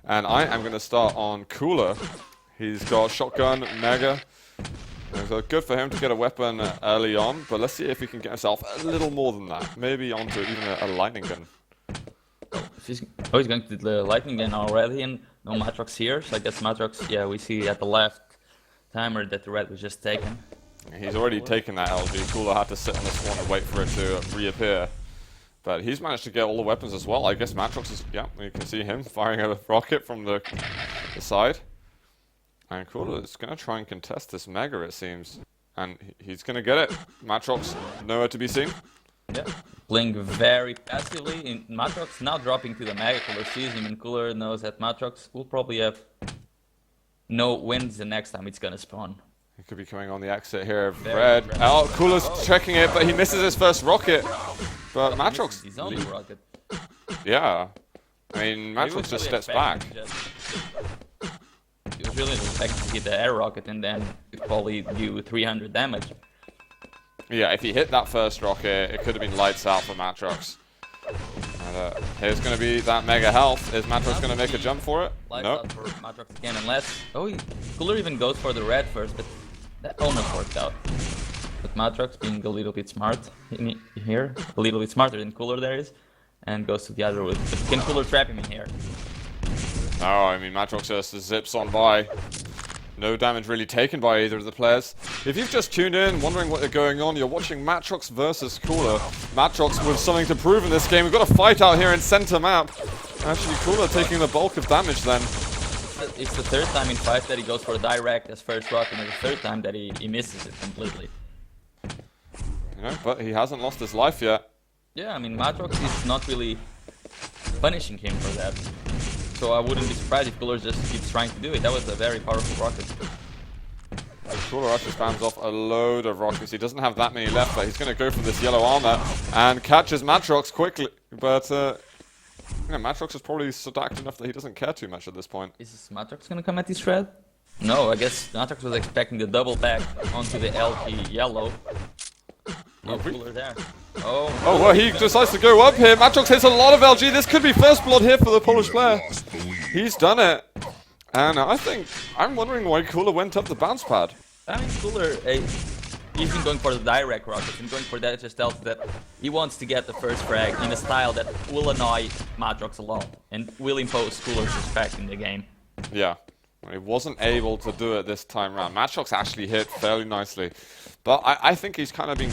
And I am going to start on Cooler. He's got shotgun, mega. And so good for him to get a weapon early on, but let's see if he can get himself a little more than that. Maybe onto even a lightning gun. He's going to the lightning gun already, and no Matr0x here. So I guess Matr0x, yeah, we see at the left timer that the red was just taken. He's already taken that LG. Cooler had to sit on the swan and wait for it to reappear. But he's managed to get all the weapons as well. I guess Matr0x is, yeah, you can see him firing a rocket from the side. And Cooler is going to try and contest this mega, it seems. And he's going to get it. Matr0x nowhere to be seen. Yeah, playing very passively. In Matr0x now dropping to the mega. Cooler sees him, and Cooler knows that Matr0x will probably have no wins the next time it's going to spawn. He could be coming on the exit here. Red. Oh, Cooler's checking it, but he misses his first rocket. But Matr0x... His only rocket. Yeah. I mean, Matr0x just steps back. He was really expecting to hit the air rocket and then it probably do 300 damage. Yeah, if he hit that first rocket, it could have been lights out for Matr0x. And, here's going to be that mega health. Is Matr0x going to make a jump for it? Lights Nope. out for Matr0x again, unless... Oh, Cooler even goes for the red first, but that almost worked out. But Matr0x being a little bit smart in here, a little bit smarter than Cooler there is, and goes to the other route. But can Cooler trap him in here? No, I mean, Matr0x just zips on by. No damage really taken by either of the players. If you've just tuned in, wondering what is going on, you're watching Matr0x versus Cooler. Matr0x with something to prove in this game. We've got a fight out here in center map. Actually, Cooler taking the bulk of damage then. It's the third time in 5 that he goes for a direct as first rocket, and the third time that he misses it completely. You know, but he hasn't lost his life yet. Yeah, I mean, Matr0x is not really punishing him for that. So I wouldn't be surprised if Cooler just keeps trying to do it. That was a very powerful rocket. Cooler actually spams off a load of rockets. He doesn't have that many left, but he's going to go for this yellow armor and catches Matr0x quickly. But you know, Matr0x is probably stacked enough that he doesn't care too much at this point. Is Matr0x going to come at this red? No, I guess Matr0x was expecting the double back onto the LG yellow. No Cooler there. Oh, well, he decides to go up here. Matr0x hits a lot of LG. This could be first blood here for the Polish player. He's done it. And I'm wondering why Cooler went up the bounce pad. I mean, Cooler, he's been going for the direct rockets and going for that just tells that he wants to get the first frag in a style that will annoy Matr0x a lot and will impose Cooler's respect in the game. Yeah. He wasn't able to do it this time around. Matr0x actually hit fairly nicely. But I think he's kind of been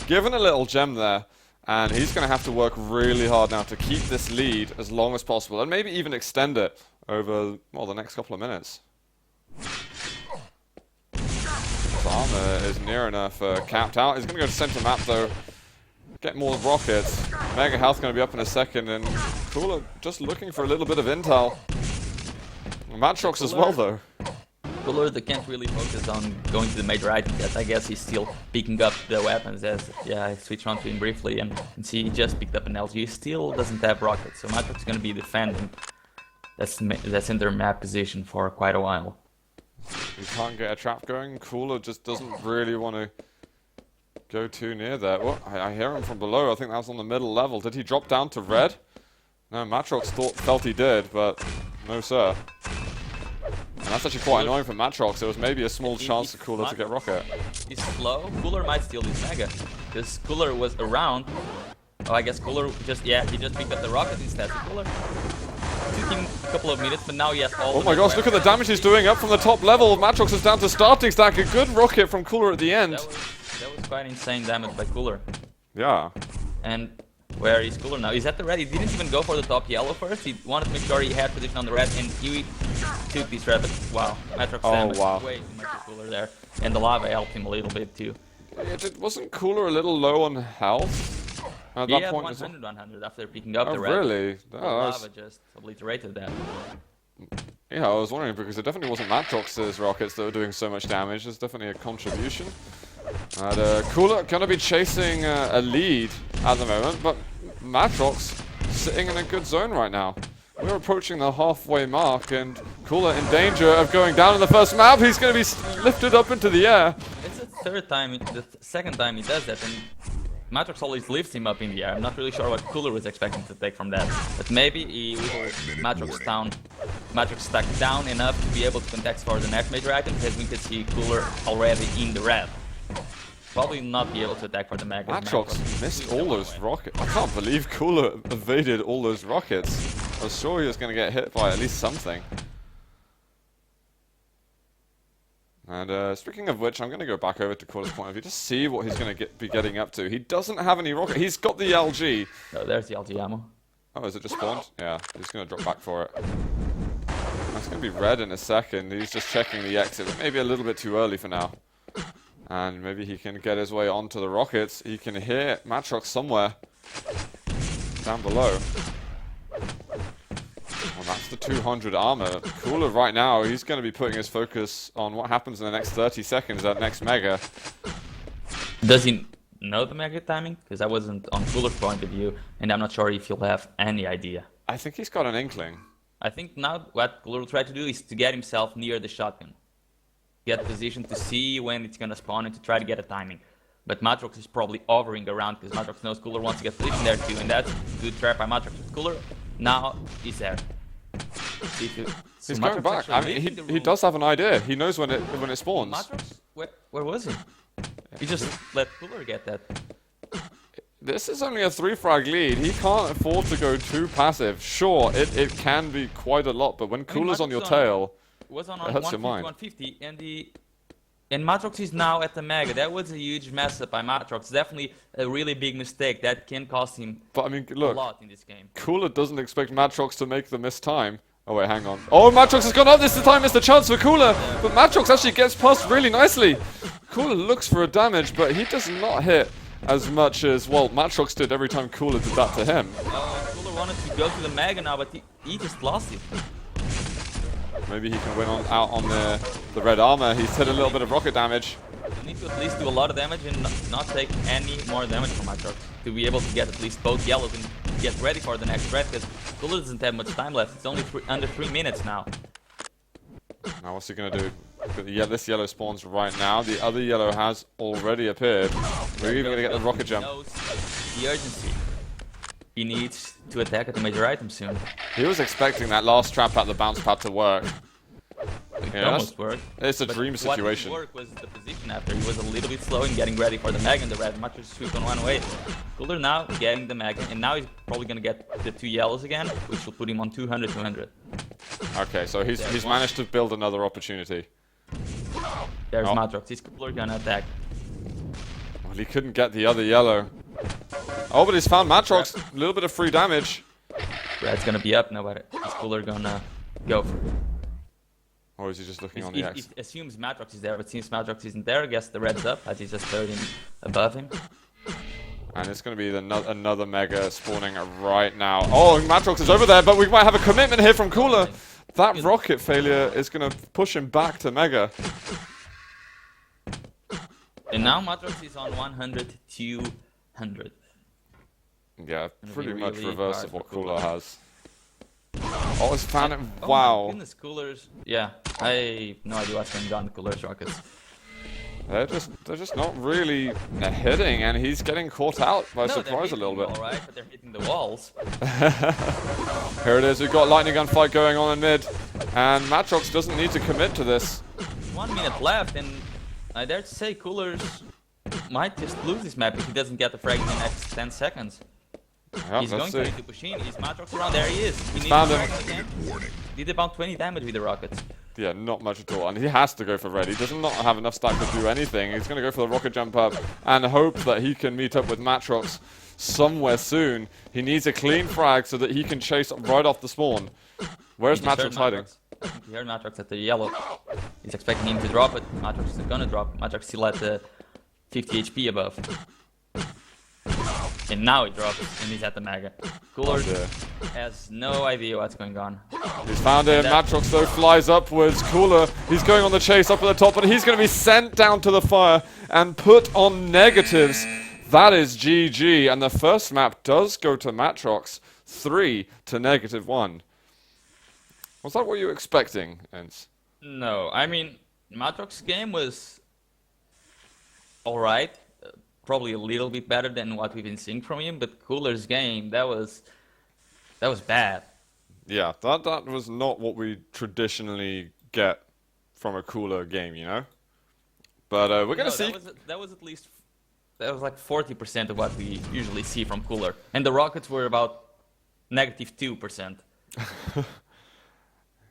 given a little gem there. And he's going to have to work really hard now to keep this lead as long as possible. And maybe even extend it over, well, the next couple of minutes. Armor is near enough capped out. He's going to go to center map though. Get more rockets. Mega health going to be up in a second. And Cooler just looking for a little bit of intel. Matr0x as well though. Cooler can't really focus on going to the major item yet. I guess he's still picking up the weapons as, yeah, I switched on to him briefly and see he just picked up an LG. He still doesn't have rockets, so Matr0x is going to be defending that's in their map position for quite a while. You can't get a trap going. Cooler just doesn't really want to go too near there. Oh, I hear him from below. I think that was on the middle level. Did he drop down to red? No, Matr0x felt he did, but no sir. And that's actually quite annoying for Matr0x. There was maybe a small chance for Cooler to get rocket. He's slow. Cooler might steal this mega. Because Cooler was around. Oh, I guess Cooler just, yeah, he just picked up the rocket instead. So Cooler took him a couple of minutes, but now he has all Oh my gosh, look at the damage he's doing up from the top level. Matr0x is down to starting stack. A good rocket from Cooler at the end. That was quite insane damage by Cooler. Yeah. And where is Cooler now? He's at the red. He didn't even go for the top yellow first. He wanted to make sure he had position on the red, and he took this red. But wow, Matr0x damage way too much for Cooler there. And the lava helped him a little bit too. Wasn't Cooler a little low on health? At that had point 100 after picking up the red. Really? The lava just obliterated that. Yeah, I was wondering because it definitely wasn't Matr0x's rockets that were doing so much damage. There's definitely a contribution. And Cooler going to be chasing a lead at the moment, but Matr0x sitting in a good zone right now. We're approaching the halfway mark, and Cooler in danger of going down in the first map. He's going to be lifted up into the air. It's the second time he does that, and Matr0x always lifts him up in the air. I'm not really sure what Cooler was expecting to take from that. But maybe he will Matr0x stack down enough to be able to contest for the next major item, because we could see Cooler already in the red. Probably not be able to attack for the mega. Matr0x missed all those rockets. I can't believe Cooler evaded all those rockets. I was sure he was going to get hit by at least something. And speaking of which, I'm going to go back over to Cooler's point of view to see what he's going to be getting up to. He doesn't have any rocket. He's got the LG. Oh, there's the LG ammo. Oh, is it just spawned? Yeah, he's going to drop back for it. That's going to be red in a second. He's just checking the exit, but maybe a little bit too early for now. And maybe he can get his way onto the rockets. He can hear Matr0x somewhere down below. Well, that's the 200 armor. Cooler right now, he's going to be putting his focus on what happens in the next 30 seconds at next mega. Does he know the mega timing? Because I wasn't on Cooler's point of view, and I'm not sure if he'll have any idea. I think he's got an inkling. I think now what Cooler will try to do is to get himself near the shotgun. Get positioned to see when it's going to spawn and to try to get a timing. But Matr0x is probably hovering around because Matr0x knows Cooler wants to get positioned there too, and that's a good trap by Matr0x. Cooler now he's there. He's going back. I mean, he does have an idea. He knows when it spawns. Matr0x? Where was he? He just let Cooler get that. This is only a 3-frag lead. He can't afford to go too passive. Sure, it can be quite a lot, but when Cooler's on your tail, was on it hurts your mind. 150, and Matr0x is now at the mega. That was a huge mess up by Matr0x. Definitely a really big mistake that can cost him a lot in this game. Cooler doesn't expect Matr0x to make the missed time. Oh wait, hang on. Oh, Matr0x has gone up this time. It's the chance for Cooler, but Matr0x actually gets past really nicely. Cooler looks for a damage, but he does not hit as much as, well, Matr0x did every time Cooler did that to him. Cooler wanted to go to the mega now, but he just lost it. Maybe he can win out on the red armor. He's hit a little bit of rocket damage. You need to at least do a lot of damage and not take any more damage from Matr0x to be able to get at least both yellows and get ready for the next red, because Cooler doesn't have much time left. It's only under 3 minutes now. Now what's he going to do? Yeah, this yellow spawns right now. The other yellow has already appeared. We're even going to get the rocket jump. The urgency. He needs to attack at the major item soon. He was expecting that last trap at the bounce pad to work. It almost worked. It's a dream situation. What didn't work was the position after. He was a little bit slow in getting ready for the mega, and the red Matr0x swooped on one way. Cooler now getting the mega, and now he's probably going to get the 2 yellows again, which will put him on 200. Okay, so he's managed to build another opportunity. There's Matr0x. Is Cooler going to attack? Well, he couldn't get the other yellow. Oh, but he's found Matr0x. A little bit of free damage. Red's going to be up now, but is Cooler going to go for it? Or is he just looking on the X? He assumes Matr0x is there, but since Matr0x isn't there, I guess the red's up, as he's just 30 above him. And it's going to be another mega spawning right now. Oh, Matr0x is over there, but we might have a commitment here from Cooler. That rocket failure is going to push him back to mega. And now Matr0x is on 100, 200. Yeah, pretty much reverse of what Cooler has. Oh, it's found it. Wow. Oh my goodness, Cooler's. Yeah, I have no idea what's going on with Cooler's rockets. They're just not really hitting, and he's getting caught out by surprise a little bit. Alright, but they're hitting the walls. Here it is. We've got lightning gun fight going on in mid, and Matr0x doesn't need to commit to this. 1 minute left, and I dare to say Cooler's might just lose this map if he doesn't get the frag in the next 10 seconds. Yeah, he's going to push in. Is Matr0x around? There he is. He found him. Did about 20 damage with the rockets. Yeah, not much at all. And he has to go for red. He does not have enough stack to do anything. He's going to go for the rocket jump up and hope that he can meet up with Matr0x somewhere soon. He needs a clean frag so that he can chase right off the spawn. Where's Matr0x hiding? I think he heard Matr0x at the yellow. He's expecting him to drop it. Matr0x is going to drop. Matr0x still at the 50 HP above. And now he drops, and he's at the mega. Cooler has no idea what's going on. He's found him. Matr0x, though, flies upwards. Cooler, he's going on the chase up at the top, but he's going to be sent down to the fire and put on negatives. That is GG, and the first map does go to Matr0x, 3 to -1. Was that what you were expecting, Ents? No, I mean, Matr0x's game was alright. probably a little bit better than what we've been seeing from him, but Cooler's game, that was bad. Yeah, that was not what we traditionally get from a Cooler game, you know? But we're gonna see. That was at least like 40% of what we usually see from Cooler, and the Rockets were about -2%.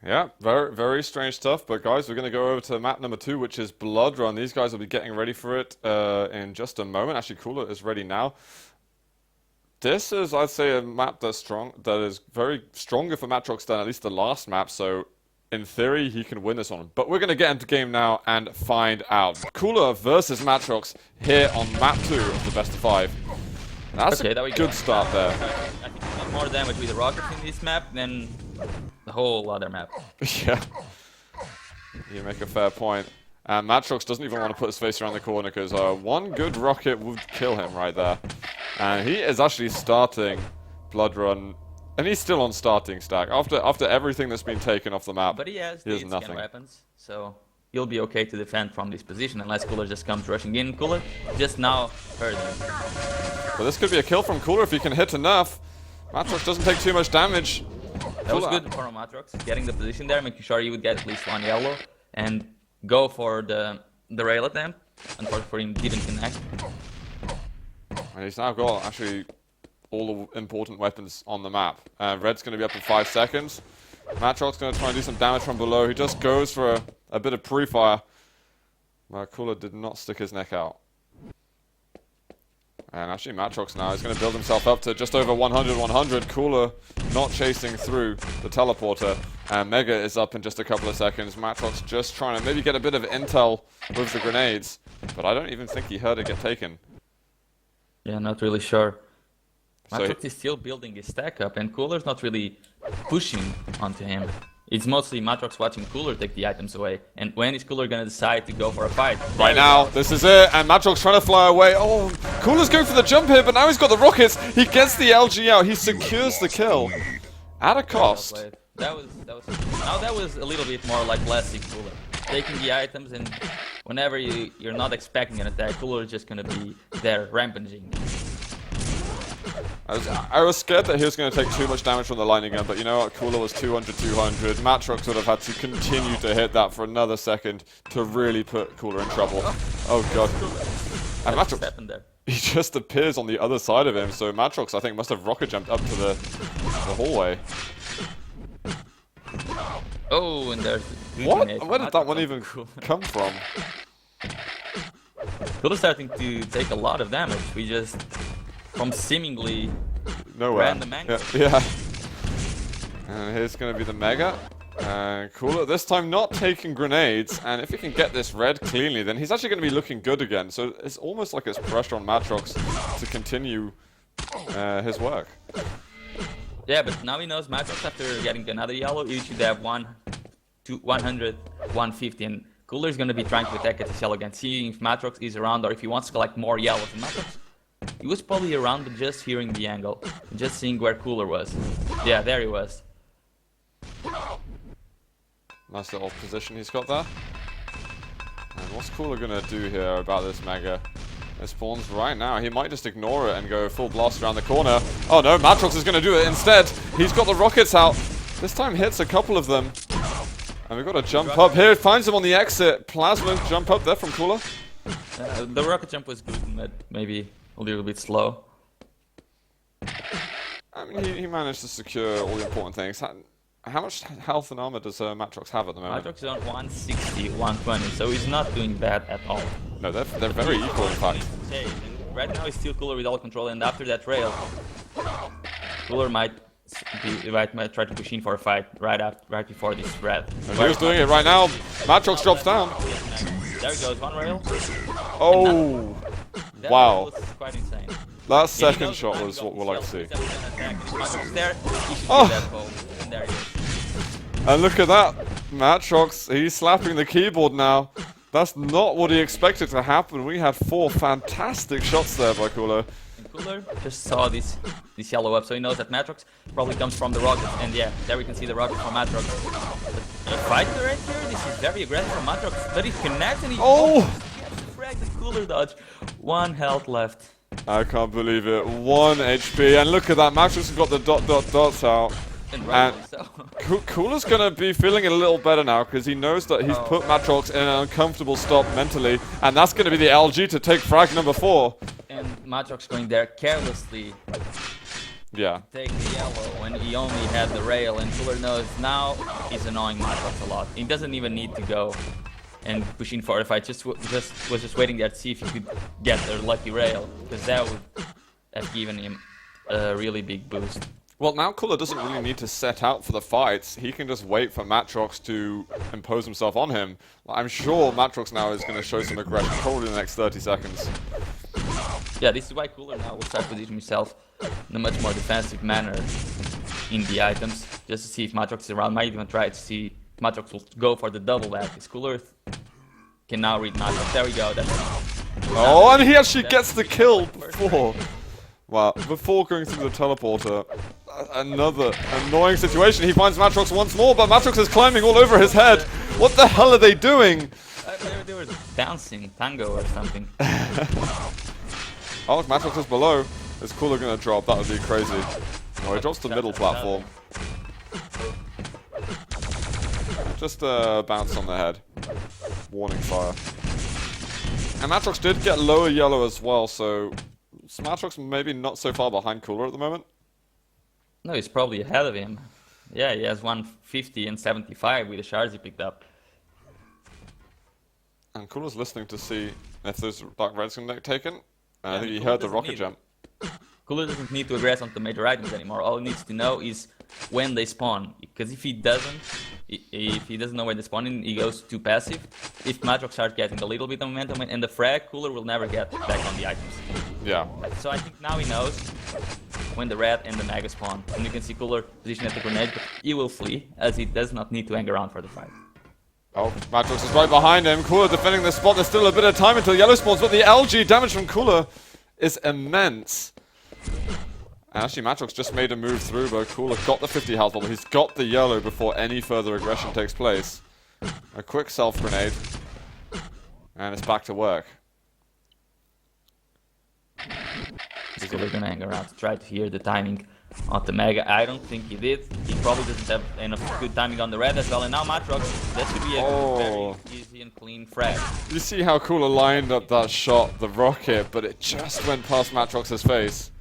Yeah, very, very strange stuff. But guys, we're going to go over to map number 2, which is Blood Run. These guys will be getting ready for it in just a moment. Actually, Cooler is ready now. This is, I'd say, a map that's strong, that is very stronger for Matr0x than at least the last map. So, in theory, he can win this one. But we're going to get into game now and find out. Cooler versus Matr0x here on map 2 of the best of 5. That's a good start there. I think we got more damage with the Rockets in this map than the whole other map. Yeah. You make a fair point. And Matr0x doesn't even want to put his face around the corner because one good rocket would kill him right there. And he is actually starting Blood Run. And he's still on starting stack. After everything that's been taken off the map, but he has nothing. Weapons, so he'll be okay to defend from this position unless Cooler just comes rushing in. Cooler just now heard him. But this could be a kill from Cooler if he can hit enough. Matr0x doesn't take too much damage. That was good for Matr0x, getting the position there, making sure he would get at least one yellow, and go for the rail attempt. Unfortunately for him, didn't connect. And he's now got actually all the important weapons on the map. Red's going to be up in 5 seconds. Matr0x's going to try and do some damage from below. He just goes for a bit of pre-fire. Cooler did not stick his neck out. And actually Matr0x now is going to build himself up to just over 100. Cooler not chasing through the teleporter. And Mega is up in just a couple of seconds. Matr0x just trying to maybe get a bit of intel with the grenades. But I don't even think he heard it get taken. Yeah, not really sure. So Matr0x is still building his stack up, and Cooler's not really pushing onto him. It's mostly Matr0x watching Cooler take the items away. And when is Cooler gonna decide to go for a fight? Right now, this is it, and Matr0x trying to fly away. Oh, Cooler's going for the jump here, but now he's got the rockets. He gets the LG out. He secures the kill at a cost. That was a little bit more like classic Cooler, taking the items, and whenever you're not expecting an attack, Cooler is just gonna be there rampaging. I was scared that he was going to take too much damage from the lightning gun, but you know what? Cooler was 200. Matr0x would have had to continue to hit that for another second to really put Cooler in trouble. Oh god. And Matr0x, he just appears on the other side of him, so Matr0x, I think, must have rocket jumped up to the hallway. Oh, and there's... What? Where did that one even come from? Cooler's starting to take a lot of damage. We just... from seemingly nowhere. Random angles. Yeah. And here's going to be the Mega. And Cooler this time not taking grenades. And if he can get this red cleanly, then he's actually going to be looking good again. So it's almost like it's pressure on Matr0x to continue his work. Yeah, but now he knows Matr0x after getting another yellow, you should have 100, 150. And Cooler is going to be trying to attack at this yellow again, seeing if Matr0x is around or if he wants to collect more yellows. And Matr0x, he was probably around, but just hearing the angle, just seeing where Cooler was. Yeah, there he was. Nice little position he's got there. And what's Cooler gonna do here about this Mega? It spawns right now. He might just ignore it and go full blast around the corner. Oh no, Matr0x is gonna do it instead. He's got the rockets out. This time hits a couple of them. And we've got a jump up here. Finds him on the exit. Plasma jump up there from Cooler. The rocket jump was good, but maybe a little bit slow. I mean, he managed to secure all the important things. How much health and armor does Matr0x have at the moment? Matr0x is on 160, 120, so he's not doing bad at all. No, they're very equal in fact. Right now he's still Cooler with all control, and after that rail, Cooler might try to push in for a fight right before this red. And he's doing it right now. Matr0x drops down. There he goes, one rail. Oh, wow. That was quite insane. That second shot was what we'll like to see. There, and there he is. And look at that. Matr0x, he's slapping the keyboard now. That's not what he expected to happen. We had 4 fantastic shots there by Cooler. And Cooler just saw this yellow up, so he knows that Matr0x probably comes from the rocket. And yeah, there we can see the rocket from Matr0x. The fighter right here, this is very aggressive from Matr0x, but he connects and he... Oh! frag, the Cooler dodge. 1 health left. I can't believe it. 1 HP, and look at that. Matr0x has got the dots out. And so. Cooler's gonna be feeling a little better now because he knows that he's put Matr0x in an uncomfortable stop mentally, and that's gonna be the LG to take frag number 4. And Matr0x going there carelessly. Yeah. Take the yellow when he only had the rail, and Cooler knows now he's annoying Matr0x a lot. He doesn't even need to go and push in for a fight. Was just waiting there to see if he could get the lucky rail, because that would have given him a really big boost. Well, now Cooler doesn't really need to set out for the fights. He can just wait for Matr0x to impose himself on him. I'm sure Matr0x now is going to show some aggression probably in the next 30 seconds. Yeah, this is why Cooler now will start positioning himself in a much more defensive manner in the items, just to see if Matr0x is around. Might even try to see if Matr0x will go for the double back. His Cooler can now read Matr0x. There we go. Oh, and he actually gets the kill before. Wow, before going through the teleporter. Another annoying situation. He finds Matr0x once more, but Matr0x is climbing all over his head. What the hell are they doing? They were dancing tango or something. Oh, Matr0x is below. Is Cooler gonna drop? That would be crazy. Oh, he drops the middle platform. Just bounce on the head. Warning fire. And Matr0x did get lower yellow as well, so Matr0x maybe not so far behind Cooler at the moment. No, he's probably ahead of him. Yeah, he has 150 and 75 with the shards he picked up. And Cooler's listening to see if there's Dark Red's gonna get taken. And I think he heard the rocket jump. Cooler doesn't need to aggress onto the major items anymore. All he needs to know is when they spawn. Because if he doesn't know where they spawn, he goes too passive. If Matr0x starts getting a little bit of momentum and the frag, Cooler will never get back on the items. Yeah. So I think now he knows when the red and the mega spawn. And you can see Cooler position at the grenade, but he will flee, as he does not need to hang around for the fight. Oh, Matr0x is right behind him. Cooler defending the spot. There's still a bit of time until yellow spawns, but the LG damage from Cooler is immense. And actually, Matr0x just made a move through, but Cooler got the 50 health bubble. He's got the yellow before any further aggression takes place. A quick self-grenade. And it's back to work. He's Cooler gonna hang around to try to hear the timing on the mega. I don't think he did. He probably doesn't have enough good timing on the red as well. And now Matr0x, that should be a very easy and clean frag. You see how Cooler lined up that shot, the rocket, but it just went past Matr0x's face.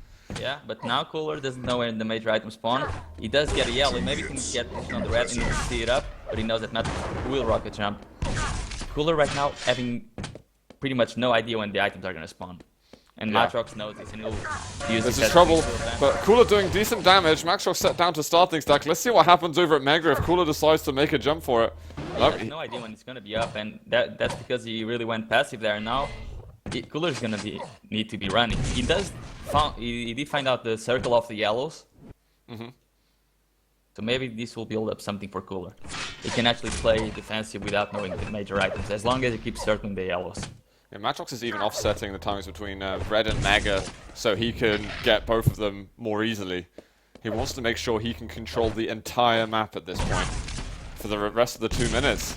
Yeah, but now Cooler doesn't know where the major item spawn. He does get a yellow. Maybe he can get on the red and he can see it up, but he knows that Matr0x will rocket jump. Cooler right now having pretty much no idea when the items are gonna spawn. And yeah. Matr0x knows this and he'll use this is trouble, but Cooler doing decent damage. Matr0x set down to starting stack. Let's see what happens over at Mega if Cooler decides to make a jump for it. He has no idea when it's gonna be up, and that's because he really went passive there. Now Cooler's gonna need to be running. He did find out the circle of the yellows. So maybe this will build up something for Cooler. He can actually play defensive without knowing the major items, as long as he keeps circling the yellows. Yeah, Matr0x is even offsetting the timings between Red and Mega, so he can get both of them more easily. He wants to make sure he can control the entire map at this point for the rest of the 2 minutes.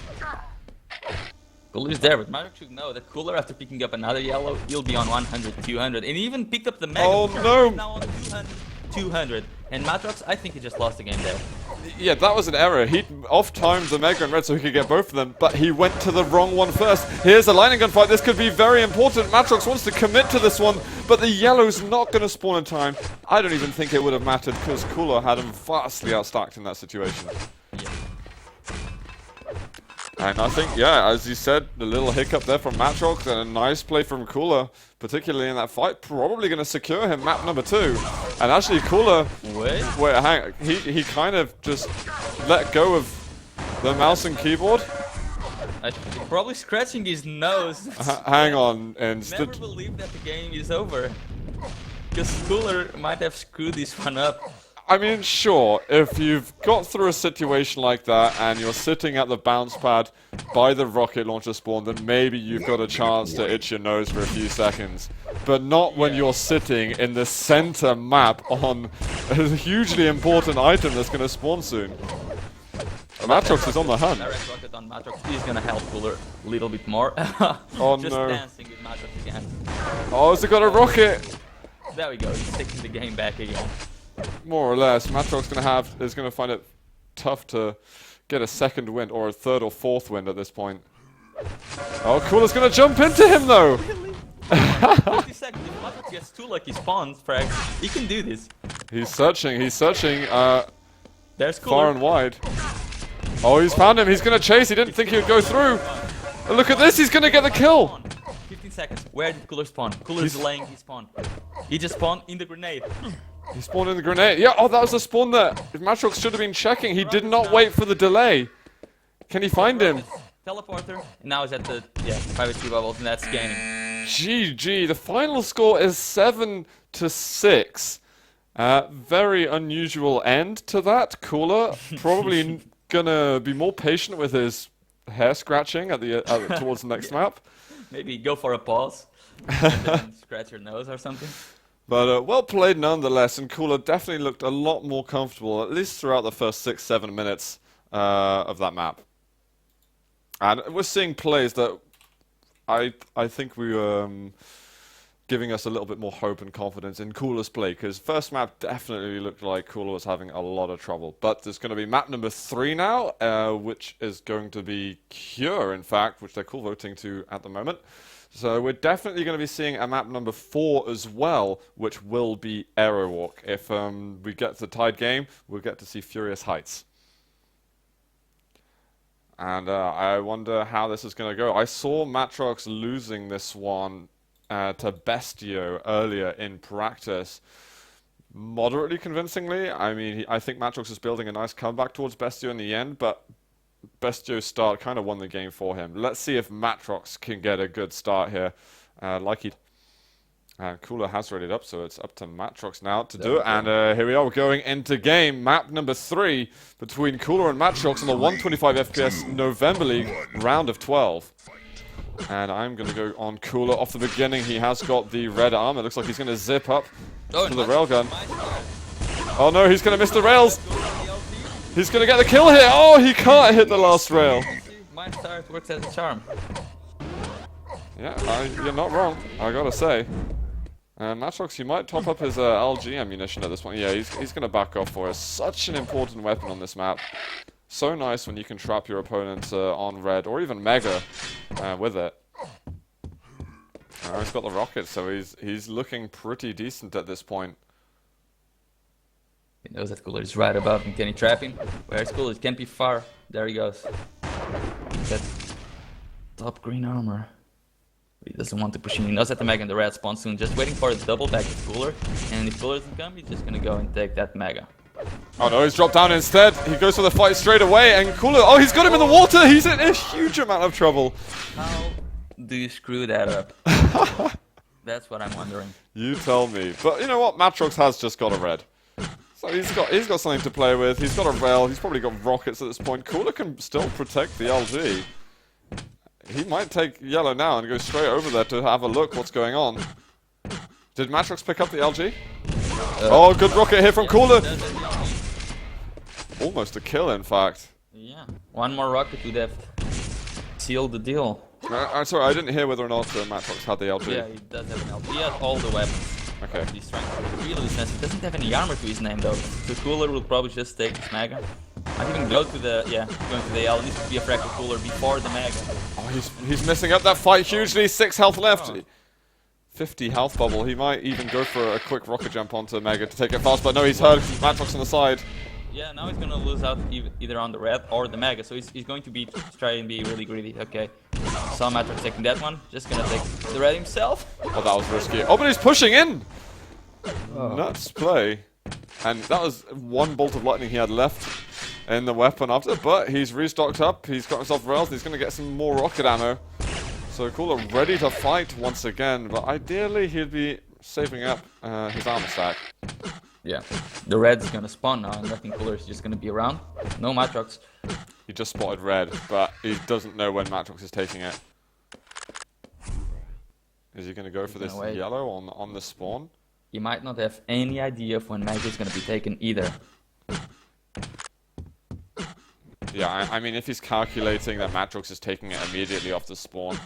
Cooler's there, but Matr0x should know that Cooler, after picking up another yellow, he'll be on 100, 200, and he even picked up the mega. Oh no! Now on 200, 200. And Matr0x, I think he just lost the game there. Yeah, that was an error. He off-timed the Mega and Red so he could get both of them, but he went to the wrong one first. Here's a lightning gun fight. This could be very important. Matr0x wants to commit to this one, but the yellow's not going to spawn in time. I don't even think it would have mattered because Cooler had him vastly outstacked in that situation. Yeah. And I think, yeah, as you said, the little hiccup there from Matr0x and a nice play from Cooler, particularly in that fight, probably going to secure him map number 2. And actually, Cooler, wait, hang, he kind of just let go of the mouse and keyboard. Probably scratching his nose. Hang on, and never believe that the game is over, because Cooler might have screwed this one up. I mean, sure, if you've got through a situation like that and you're sitting at the bounce pad by the rocket launcher spawn, then maybe you've got a chance to itch your nose for a few seconds. But not when you're sitting in the center map on a hugely important item that's going to spawn soon. Matr0x is on the hunt. Direct rocket on Matr0x is gonna help Cooler a little bit more. Oh Just no. dancing with Matr0x again. Oh, has he got a rocket? There we go, he's taking the game back again. More or less. Matr0x is gonna find it tough to get a second win, or a third or fourth win at this point. Oh, Cooler's gonna jump into him though! 50 seconds, if Matr0x gets 2 lucky spawns, frags, he can do this. He's searching, There's Cooler. far and wide. Oh, he's found him, he's gonna chase, he didn't think he would go through. And look at this, he's gonna get the kill! 15 seconds, where did Cooler spawn? Cooler's delaying his spawn. He just spawned in the grenade. He spawned in the grenade. Yeah, oh, that was the spawn that Matr0x should have been checking. He did not wait for the delay. Can he find him? Teleporter, and now he's at the 5 HP bubbles, and that's gaining. GG, the final score is 7-6. Very unusual end to that. Cooler probably gonna be more patient with his hair scratching at the towards the next map. Maybe go for a pause, and then scratch your nose or something. But well played nonetheless, and Cooler definitely looked a lot more comfortable, at least throughout the first 6-7 minutes of that map. And we're seeing plays that I think we were giving us a little bit more hope and confidence in Cooler's play, because first map definitely looked like Cooler was having a lot of trouble. But there's going to be map number 3 now, which is going to be Cure, in fact, which they're cool voting to at the moment. So we're definitely going to be seeing a map number 4 as well, which will be Arowok. If we get the tied game, we'll get to see Furious Heights. And I wonder how this is going to go. I saw Matr0x losing this one to Bestio earlier in practice, moderately convincingly. I mean, I think Matr0x is building a nice comeback towards Bestio in the end, but Bestio's start kind of won the game for him. Let's see if Matr0x can get a good start here, like he. Cooler has readied up, so it's up to Matr0x now to do it. And here we are, we're going into game. Map number 3 between Cooler and Matr0x in the 125 FPS November League round of 12. And I'm going to go on Cooler off the beginning. He has got the red arm. It looks like he's going to zip up to the railgun. Oh no, he's going to miss the rails. He's going to get the kill here. Oh, he can't hit the last rail. My start works as a charm. Yeah, you're not wrong, I gotta say. Matr0x, he might top up his LG ammunition at this point. Yeah, he's going to back off for us. Such an important weapon on this map. So nice when you can trap your opponent on red, or even mega, with it. He's got the rocket, so he's looking pretty decent at this point. He knows that Cooler is right above him. Can he trap him? Where's Cooler? It can't be far. There he goes. That top green armor. He doesn't want to push in. He knows that the Mega and the red spawn soon. Just waiting for a double back of Cooler. And if Cooler doesn't come, he's just gonna go and take that Mega. Oh no, he's dropped down instead. He goes for the fight straight away, and Cooler, oh, he's got him in the water. He's in a huge amount of trouble. How do you screw that up? That's what I'm wondering. You tell me. But you know what? Matr0x has just got a red. So he's got something to play with. He's got a rail. He's probably got rockets at this point. Cooler can still protect the LG. He might take yellow now and go straight over there to have a look what's going on. Did Matr0x pick up the LG? Oh, good rocket here from Cooler. Almost a kill, in fact. Yeah, one more rocket would have sealed the deal. I'm sorry, I didn't hear whether or not Matr0x had the LG. Yeah, he does have an LG. He has all the weapons. Okay. He's trying to be really defensive. He doesn't have any armor to his name though. So Cooler will probably just take his Mega. Might even go to the going to the L. Needs to be a fractal Cooler before the Mega. Oh, he's messing up that fight hugely. 6 health left. 50 health bubble. He might even go for a quick rocket jump onto Mega to take it fast, but no, he's heard Matr0x on the side. Yeah, now he's gonna lose out either on the red or the Mega, so he's going to try and be really greedy. Okay, saw Matr0x taking that one. Just gonna take the red himself. Oh, that was risky. Oh, but he's pushing in. Nuts play. And that was one bolt of lightning he had left in the weapon after, but he's restocked up. He's got himself rails, and he's gonna get some more rocket ammo. So Cooler ready to fight once again, but ideally he'd be saving up his armor stack. Yeah, the red's gonna spawn now, and I think Cooler is just gonna be around. No Matr0x. He just spotted red, but he doesn't know when Matr0x is taking it. Is he gonna go for this yellow on the spawn? He might not have any idea of when Mega is gonna be taken either. Yeah, I mean, if he's calculating that Matr0x is taking it immediately off the spawn,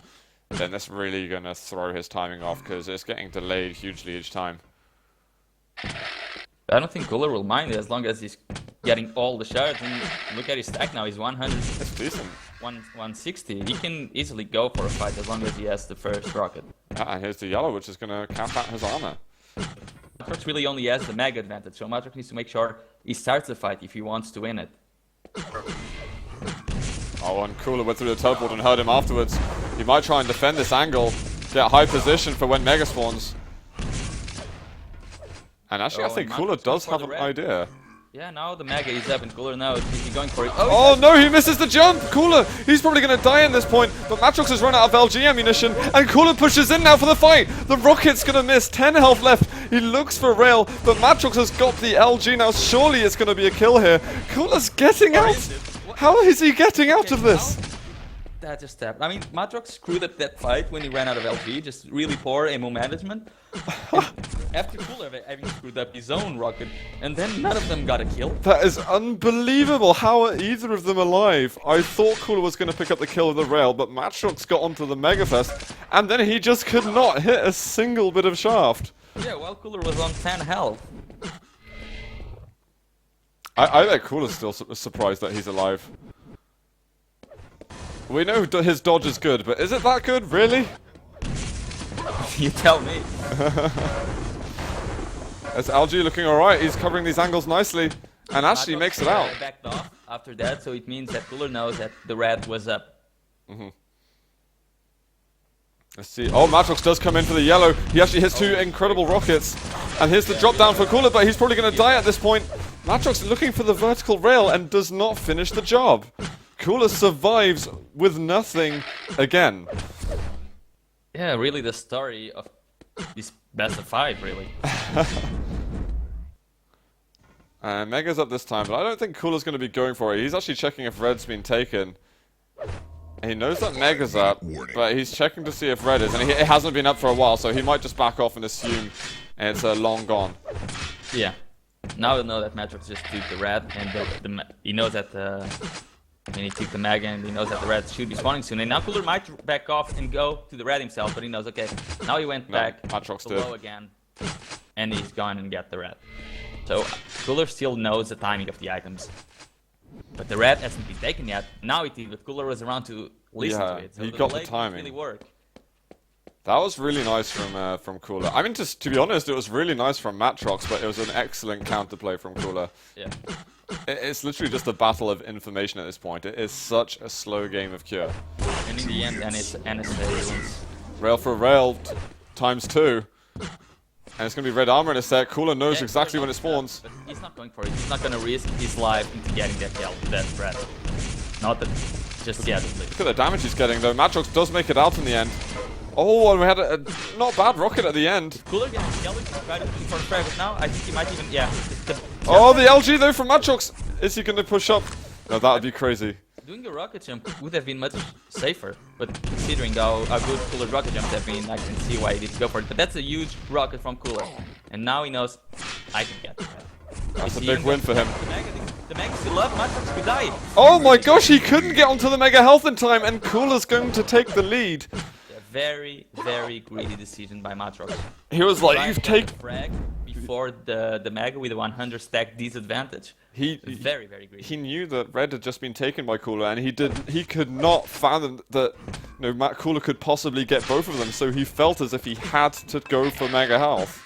then that's really going to throw his timing off, because it's getting delayed hugely each time. I don't think Cooler will mind it as long as he's getting all the shots. And look at his stack now, he's 100. It's decent. 160. He can easily go for a fight as long as he has the first rocket. And here's the yellow, which is going to cap out his armor. Matr0x really only has the mega advantage, so Matr0x needs to make sure he starts the fight if he wants to win it. Oh, and Cooler went through the teleport and heard him afterwards. He might try and defend this angle, get a high position for when Mega spawns. And actually, I think Cooler does have an idea. Yeah, now the Mega is up and Cooler now is going for it. Oh no, he misses the jump! Cooler, he's probably going to die in this point, but Matr0x has run out of LG ammunition, and Cooler pushes in now for the fight! The rocket's going to miss, 10 health left, he looks for Rail, but Matr0x has got the LG now, surely it's going to be a kill here. Cooler's getting out! How is he getting out of this? That just tapped. I mean, Matr0x screwed up that fight when he ran out of LG, just really poor ammo management. After Cooler having screwed up his own rocket, and then none of them got a kill. That is unbelievable. How are either of them alive? I thought Cooler was going to pick up the kill of the Rail, but Matr0x got onto the Mega first, and then he just could not hit a single bit of shaft. Yeah, while Cooler was on 10 health. I bet Cooler's still surprised that he's alive. We know his dodge is good, but is it that good, really? You tell me. It's LG looking alright, he's covering these angles nicely, and actually makes it out. Backed off after that, so it means that Cooler knows that the red was up. Let's see. Oh, Matr0x does come in for the yellow. He actually hits two incredible rockets. And here's the drop down for Cooler, but he's probably going to die at this point. Matr0x looking for the vertical rail and does not finish the job. Cooler survives with nothing again. Yeah, really the story of this best of 5, really. Mega's up this time, but I don't think Cooler's going to be going for it. He's actually checking if Red's been taken. He knows that Mega's up, but he's checking to see if Red is, and it hasn't been up for a while, so he might just back off and assume it's long gone. Yeah. Now we know that Matr0x just took the red, and he knows that he took the Mega, and he knows that the red should be spawning soon. And now Cooler might back off and go to the red himself, but he knows, okay, now he went back below again, and he's gone and get the red. So Cooler still knows the timing of the items. But the red hasn't been taken yet. Now it did, but Cooler was around to listen to it. So he got the timing. Really work. That was really nice from Cooler. I mean, to be honest, it was really nice from Matr0x, but it was an excellent counterplay from Cooler. Yeah. It's literally just a battle of information at this point. It is such a slow game of Cure. And in the end, NSA wins. Rail for rail, ×2. And it's going to be red armor in a sec. Cooler knows exactly when it spawns. But he's not going for it. He's not going to risk his life into getting that kill, that red. Not that, just yet. Look at the damage he's getting though. Matr0x does make it out in the end. Oh, and we had a not bad rocket at the end. Cooler getting killed for the frag, but now I think he might even, Oh, the LG though from Matr0x. Is he going to push up? No, that would be crazy. Doing a rocket jump would have been much safer, but considering how good Cooler's rocket jumps have been, I can see why he didn't go for it. But that's a huge rocket from Cooler, and now he knows I can get it. That's a big win for him. The Mega still up, Matr0x could die. Oh my gosh, he couldn't get onto the Mega health in time, and Cooler's going to take the lead. Very, very greedy decision by Matr0x. He was like, you've taken frag before the Mega with a 100 stack disadvantage. Very, very greedy. He knew that Red had just been taken by Cooler, and he could not fathom that Cooler could possibly get both of them, so he felt as if he had to go for Mega health.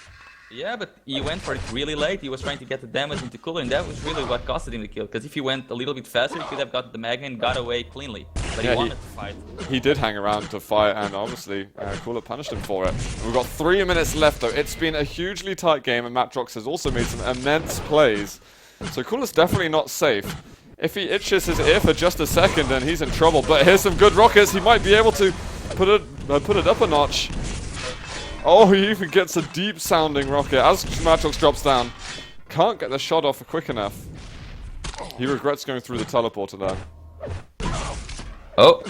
Yeah, but he went for it really late. He was trying to get the damage into Cooler, and that was really what costed him the kill. Because if he went a little bit faster, he could have got the Mega and got away cleanly. But he wanted to fight. He did hang around to fight, and obviously Cooler punished him for it. We've got 3 minutes left, though. It's been a hugely tight game, and Matr0x has also made some immense plays. So Cooler's definitely not safe. If he itches his ear for just a second, then he's in trouble. But here's some good rockets. He might be able to put it up a notch. Oh, he even gets a deep-sounding rocket as Matr0x drops down. Can't get the shot off quick enough. He regrets going through the teleporter there. Oh.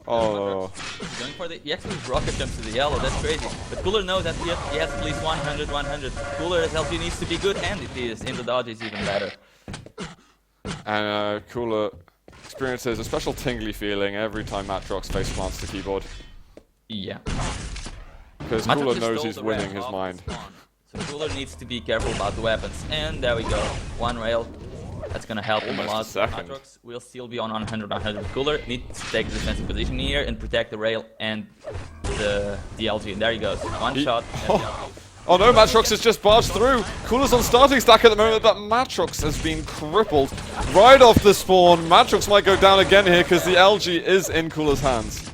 Oh. He's going for he actually rocket jumps to the yellow, that's crazy. But Cooler knows that he has at least 100, 100. Cooler's LG needs to be good, and it is. In the dodge is even better. And Cooler experiences a special tingly feeling every time Matr0x face plants the keyboard. Yeah. Because Matr0x Cooler just knows stole he's the winning ramp his off mind. the spawn. So Cooler needs to be careful about the weapons. And there we go. One rail. That's gonna help him a lot. Almost a second. Matr0x will still be on 100. Cooler needs to take the defensive position here and protect the rail and the LG. And there he goes. One shot. Oh no, Matr0x has just barged through. Cooler's on starting stack at the moment, but Matr0x has been crippled right off the spawn. Matr0x might go down again here because the LG is in Cooler's hands.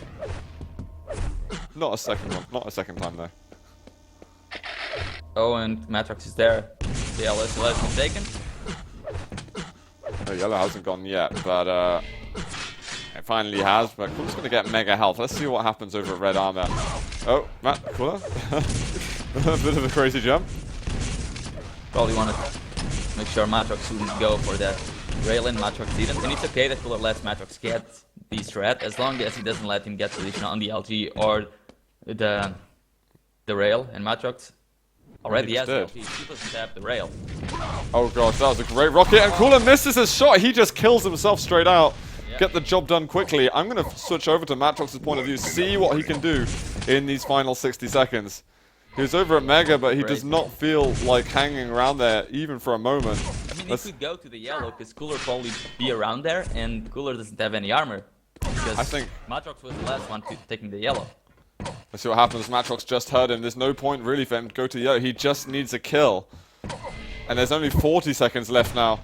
Not a second one. Not a second time though. Oh, and Matr0x is there. The LS has been taken. The yellow hasn't gone yet, but it finally has. But Cooler's going to get mega health. Let's see what happens over at red armor. Oh, Cooler. A bit of a crazy jump. Probably wanted to make sure Matr0x wouldn't go for that rail and Matr0x didn't. And it's okay that Cooler lets Matr0x get the strat as long as he doesn't let him get position on the LG or the rail. And Matr0x already has the LG. He doesn't have the rail. Oh gosh, that was a great rocket, and Cooler misses his shot. He just kills himself straight out. Yep. Get the job done quickly. I'm going to switch over to Matr0x's point of view, see what he can do in these final 60 seconds. He was over at Mega, but he does not feel like hanging around there even for a moment. I mean, he could go to the yellow because Cooler probably be around there, and Cooler doesn't have any armor. Because I think Matr0x was the last one taking the yellow. Let's see what happens. Matr0x just heard him. There's no point really for him to go to the yellow. He just needs a kill. And there's only 40 seconds left now.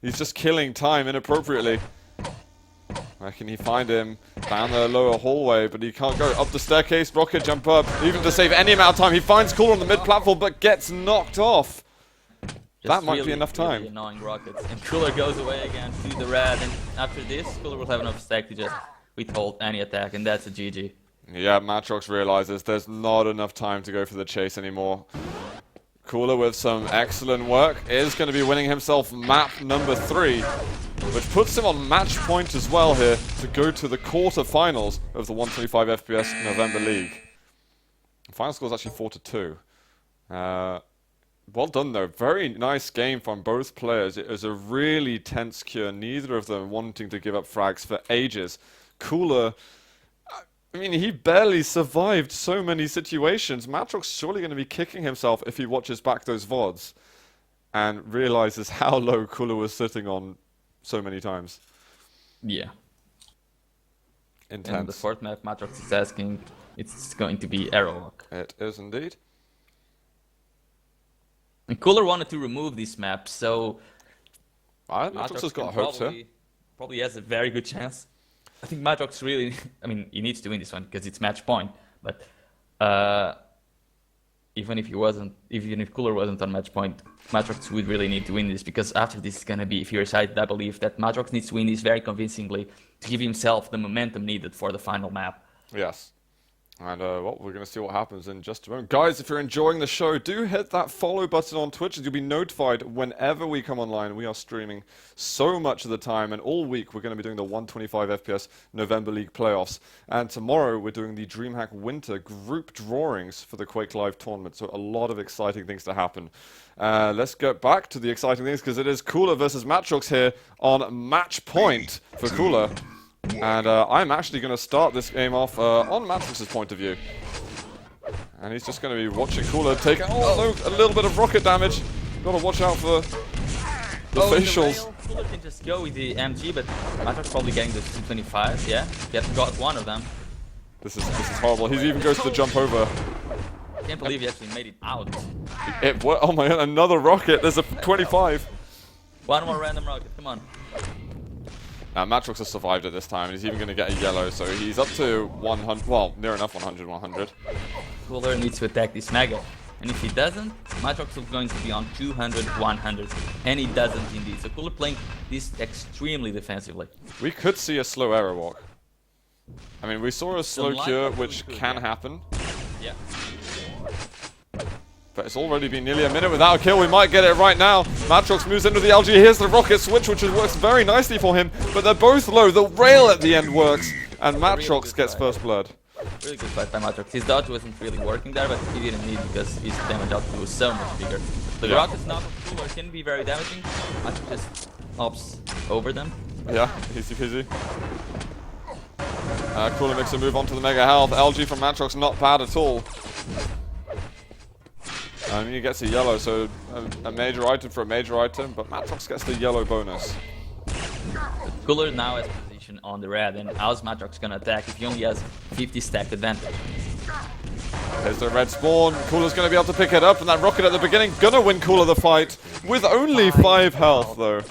He's just killing time inappropriately. Where can he find him? Down the lower hallway, but he can't go up the staircase. Rocket jump up. Even to save any amount of time. He finds Cooler on the mid-platform, but gets knocked off. That might be enough time. Really annoying rockets. And Cooler goes away again to the red. And after this, Cooler will have enough stack to just withhold any attack. And that's a GG. Yeah, Matr0x realizes there's not enough time to go for the chase anymore. Cooler with some excellent work is going to be winning himself map number 3, which puts him on match point as well here to go to the quarterfinals of the 125 FPS November League. The final score is actually 4-2. Well done though, very nice game from both players. It was a really tense cure, neither of them wanting to give up frags for ages. Cooler, I mean, he barely survived so many situations. Matr0x surely going to be kicking himself if he watches back those VODs and realizes how low Cooler was sitting on so many times. Yeah. Intense. And the fourth map, Matr0x is asking, it's going to be Arowok. It is indeed. And Cooler wanted to remove this map, so Matr0x has got hopes here. Probably has a very good chance. I think Matr0x really, I mean, he needs to win this one because it's match point. But even if Cooler wasn't on match point, Matr0x would really need to win this because after this is gonna be furious-sided. I believe that Matr0x needs to win this very convincingly to give himself the momentum needed for the final map. Yes. And well, we're going to see what happens in just a moment. Guys, if you're enjoying the show, do hit that follow button on Twitch and you'll be notified whenever we come online. We are streaming so much of the time, and all week we're going to be doing the 125 FPS November League playoffs. And tomorrow we're doing the DreamHack Winter group drawings for the Quake Live tournament. So a lot of exciting things to happen. Let's get back to the exciting things because it is Cooler versus Matr0x here on match point for Cooler. And I'm actually going to start this game off on Matr0x's point of view. And he's just going to be watching Cooler take a little bit of rocket damage. Got to watch out for the facials. Cooler can just go with the MG, but Matr0x probably getting the 225. Yeah, got one of them. This is horrible. He even goes to the jump over. I can't believe he actually made it out. Oh my god, another rocket. There's a 25. One more random rocket, come on. Now, Matr0x has survived at this time. He's even going to get a yellow, so he's up to 100. Well, near enough 100. Cooler needs to attack this Mega. And if he doesn't, Matr0x is going to be on 200. And he doesn't indeed. So Cooler playing this extremely defensively. We could see a slow Arowok. I mean, we saw a slow cure, which can happen. Yeah. But it's already been nearly a minute without a kill. We might get it right now. Matr0x moves into the LG. Here's the rocket switch, which works very nicely for him. But they're both low. The rail at the end works. And Matr0x gets first blood. Really good fight by Matr0x. His dodge wasn't really working there, but he didn't need because his damage output was so much bigger. The rockets now from Cooler can be very damaging. Matr0x just hops over them. Yeah, easy peasy. Cooler makes a move onto the Mega Health. LG from Matr0x not bad at all. And he gets a yellow, so a major item for a major item, but Matr0x gets the yellow bonus. Cooler now has position on the red, and how's Matr0x gonna attack if he only has 50 stack advantage? There's the red spawn. Cooler's gonna be able to pick it up, and that rocket at the beginning gonna win Cooler the fight with only 5 health though.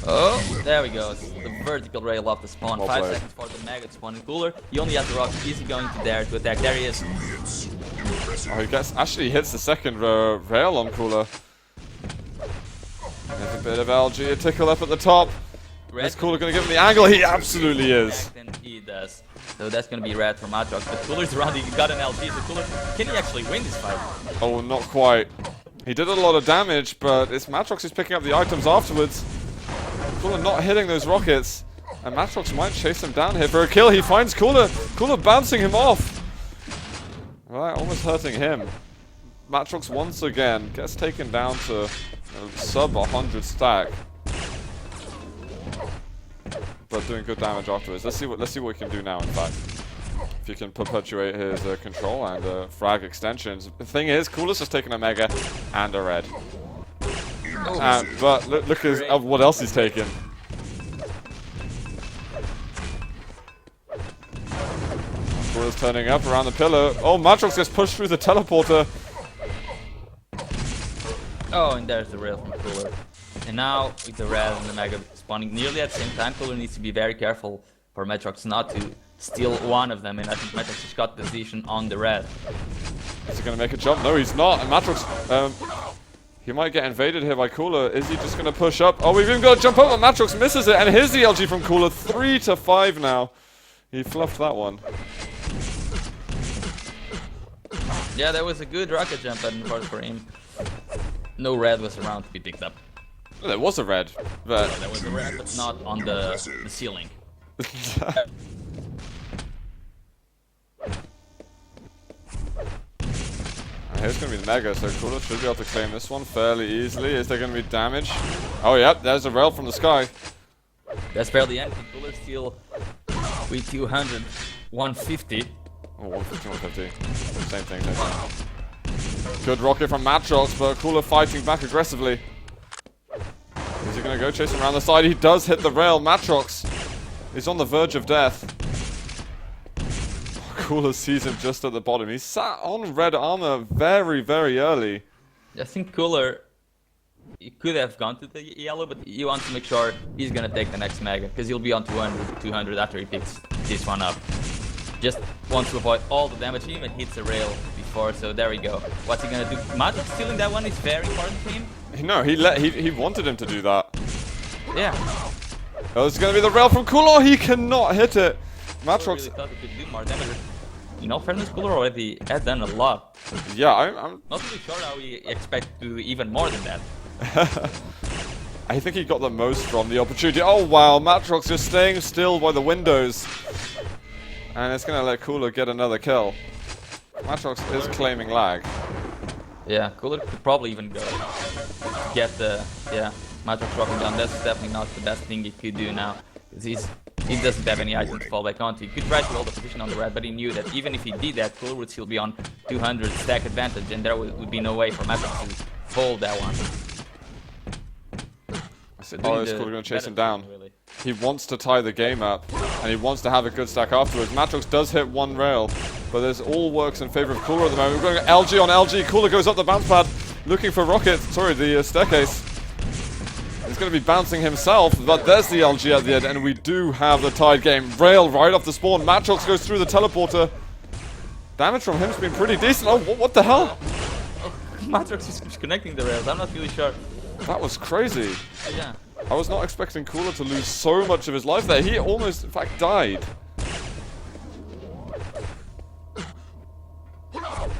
Oh, there we go. It's the vertical rail off the spawn. Well 5 played. seconds for the Maggot spawn in Cooler. He only has the rocket. Is he going to dare to attack? There he is. Oh, he actually hits the second rail on Cooler. There's a bit of LG, a tickle up at the top. Is Cooler going to give him the angle? He absolutely is. And he does. So that's going to be red for Matr0x. But Cooler's around. He got an LG. So Cooler, can he actually win this fight? Oh, not quite. He did a lot of damage, but it's Matr0x who's picking up the items afterwards. Cooler not hitting those rockets. And Matr0x might chase him down here for a kill. He finds Cooler. Cooler bouncing him off. Right, almost hurting him. Matr0x once again gets taken down to sub 100 stack. But doing good damage afterwards. Let's see what he can do now, in fact. If he can perpetuate his control and frag extensions. The thing is, Cooler's just taking a mega and a red. But look at what else he's taken. Cooler's turning up around the pillar. Oh, Matr0x gets pushed through the teleporter. Oh, and there's the rail from Cooler. And now, with the red and the Mega spawning nearly at the same time, Cooler needs to be very careful for Matr0x not to steal one of them. And I think Matr0x just got position on the red. Is he going to make a jump? No, he's not. And Matr0x, he might get invaded here by Cooler. Is he just going to push up? Oh, we've even got to jump up, and Matr0x misses it. And here's the LG from Cooler. 3 to 5 now. He fluffed that one. Yeah, that was a good rocket jump and for him. No red was around to be picked up. Well, there was a red, but... There was a red, but not on the ceiling. Here's going to be the Mega, so Cooler should be able to claim this one fairly easily. Is there going to be damage? Oh, yeah, there's a rail from the sky. That's barely anything. Cooler still with 200, 150. Oh, 150, 150. Same thing. Good rocket from Matr0x, but Cooler fighting back aggressively. Is he going to go chasing around the side? He does hit the rail. Matr0x is on the verge of death. Cooler sees him just at the bottom. He sat on red armor very, very early. I think Cooler, he could have gone to the yellow, but he wants to make sure he's going to take the next Mega, because he'll be on 200 after he picks this one up. Just wants to avoid all the damage. He even hits the rail before, so there we go. What's he going to do? Matr0x stealing that one is very important for him. No, he wanted him to do that. Yeah. Oh, it's going to be the rail from Cooler. He cannot hit it. Matr0x... really thought he could do more damage. In all fairness, Cooler already had done a lot. Yeah, I'm not really sure how we expect to do even more than that. I think he got the most from the opportunity. Oh wow, Matr0x just staying still by the windows. And it's going to let Cooler get another kill. Matr0x is claiming lag. Yeah, Cooler could probably even go get the... Yeah, Matr0x dropping down. That's definitely not the best thing he could do now. He doesn't have any items to fall back onto. He could try to hold the position on the red, but he knew that even if he did that, Cooler would still be on 200 stack advantage, and there would be no way for Matr0x to hold that one. Oh, is Cooler going to chase him down? Really. He wants to tie the game up, and he wants to have a good stack afterwards. Matr0x does hit one rail, but there's all works in favor of Cooler at the moment. We're going LG on LG. Cooler goes up the bounce pad, looking for rockets. Sorry, the staircase. He's going to be bouncing himself, but there's the LG at the end, and we do have the tied game. Rail right off the spawn. Matr0x goes through the teleporter. Damage from him's been pretty decent. Oh, what the hell? Matr0x is connecting the rails. I'm not really sure. That was crazy. Yeah. I was not expecting Cooler to lose so much of his life there. He almost, in fact, died.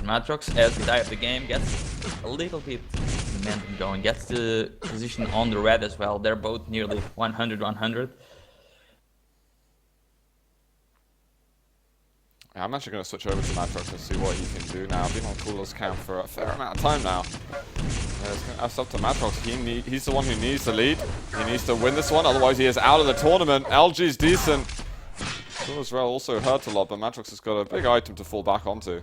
Matr0x, as the die of the game, gets a little bit momentum going. Gets the position on the red as well. They're both nearly 100-100. Yeah, I'm actually going to switch over to Matr0x and see what he can do now. I've been on Cooler's camp for a fair amount of time now. That's up to Matr0x. He's the one who needs the lead. He needs to win this one, otherwise he is out of the tournament. LG's decent. Ro12 also hurt a lot, but Matr0x has got a big item to fall back onto.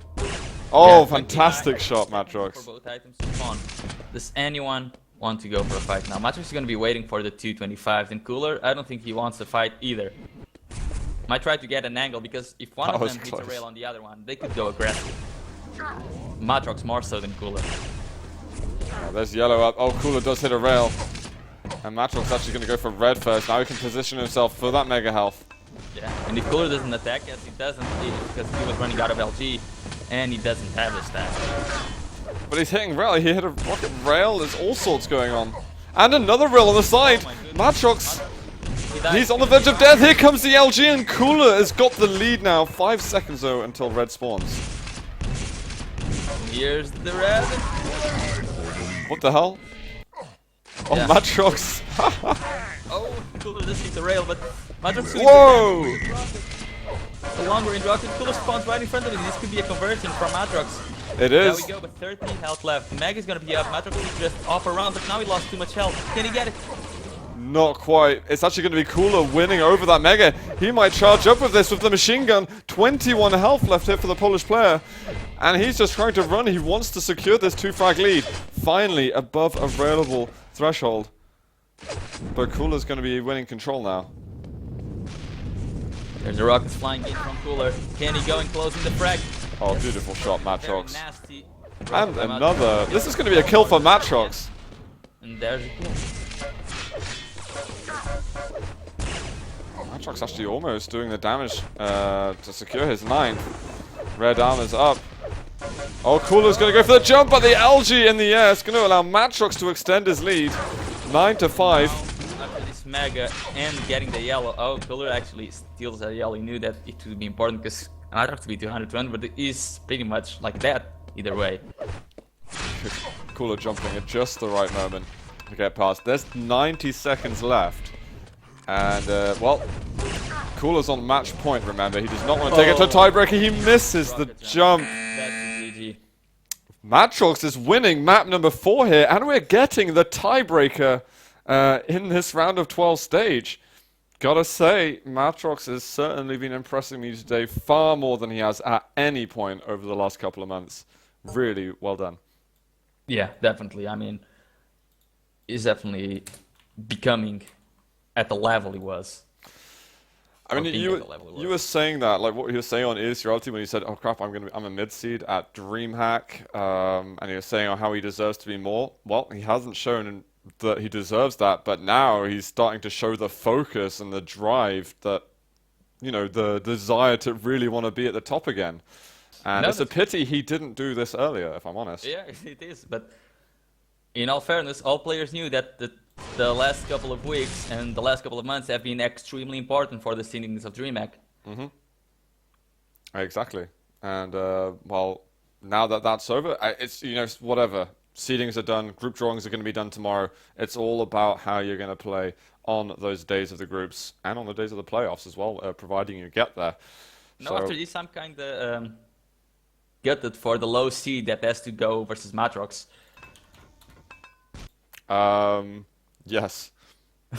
Oh, yeah, fantastic shot, Matr0x. For both items to spawn. Does anyone want to go for a fight now? Matr0x is going to be waiting for the 225. And Cooler, I don't think he wants to fight either. Might try to get an angle, because if one of them hits a rail on the other one, they could go aggressive. Matr0x more so than Cooler. Oh, there's yellow up. Oh, Cooler does hit a rail. And Matr0x actually going to go for red first. Now he can position himself for that mega health. Yeah, and if Cooler doesn't attack, as he doesn't, because he was running out of LG, and he doesn't have the stat. But he's hitting rail. He hit a rocket rail. There's all sorts going on. And another rail on the side. Matr0x, he's on the verge of death. Here comes the LG, and Cooler has got the lead now. 5 seconds, though, until red spawns. Here's the red. What the hell? Oh, yeah. Matr0x. Oh, Cooler just hit the rail, but Matr0x. Whoa! The longer range rocket, Cooler spawns right in front of him. This could be a conversion from Matr0x. It is. There we go, but 13 health left. Meg is gonna be up. Matr0x is just off around, but now he lost too much health. Can he get it? Not quite. It's actually going to be Cooler winning over that Mega. He might charge up with this with the machine gun. 21 health left here for the Polish player. And he's just trying to run. He wants to secure this 2-frag lead. Finally, above a railable threshold. But Cooler's going to be winning control now. There's a rocket flying in from Cooler. Can he go and close in the frag? Oh, yes. Beautiful shot, Matr0x. Nasty. And another. This is going to be a kill for Matr0x. And there's a kill. Matr0x actually almost doing the damage to secure his 9th. Red armor's up. Oh, Cooler's going to go for the jump, but the LG in the air is going to allow Matr0x to extend his lead. 9-5. After this mega and getting the yellow. Oh, Cooler actually steals the yellow. He knew that it would be important because Matr0x beat 201, but it is pretty much like that either way. Cooler jumping at just the right moment to get past. There's 90 seconds left. And, well, Cooler's on match point, remember. He does not want to take it to a tiebreaker. He misses the jump. That's GG. Matr0x is winning map number 4 here, and we're getting the tiebreaker in this round of 12 stage. Gotta say, Matr0x has certainly been impressing me today far more than he has at any point over the last couple of months. Really well done. Yeah, definitely. I mean, he's definitely becoming at the level he was. I mean, you were saying that, like what he was saying on Is Reality when he said, "Oh crap, I'm a mid seed at DreamHack," and he was saying how he deserves to be more. Well, he hasn't shown that he deserves that, but now he's starting to show the focus and the drive that, you know, the desire to really want to be at the top again. And it's a pity he didn't do this earlier, if I'm honest. Yeah, it is. But in all fairness, all players knew that the last couple of weeks and the last couple of months have been extremely important for the standings of DreamHack. Mm-hmm. Exactly. And, well, now that that's over, it's, you know, whatever. Seedings are done, group drawings are going to be done tomorrow. It's all about how you're going to play on those days of the groups and on the days of the playoffs as well, providing you get there. No, after this, I'm kind of gutted for the low seed that has to go versus Matr0x. Yes.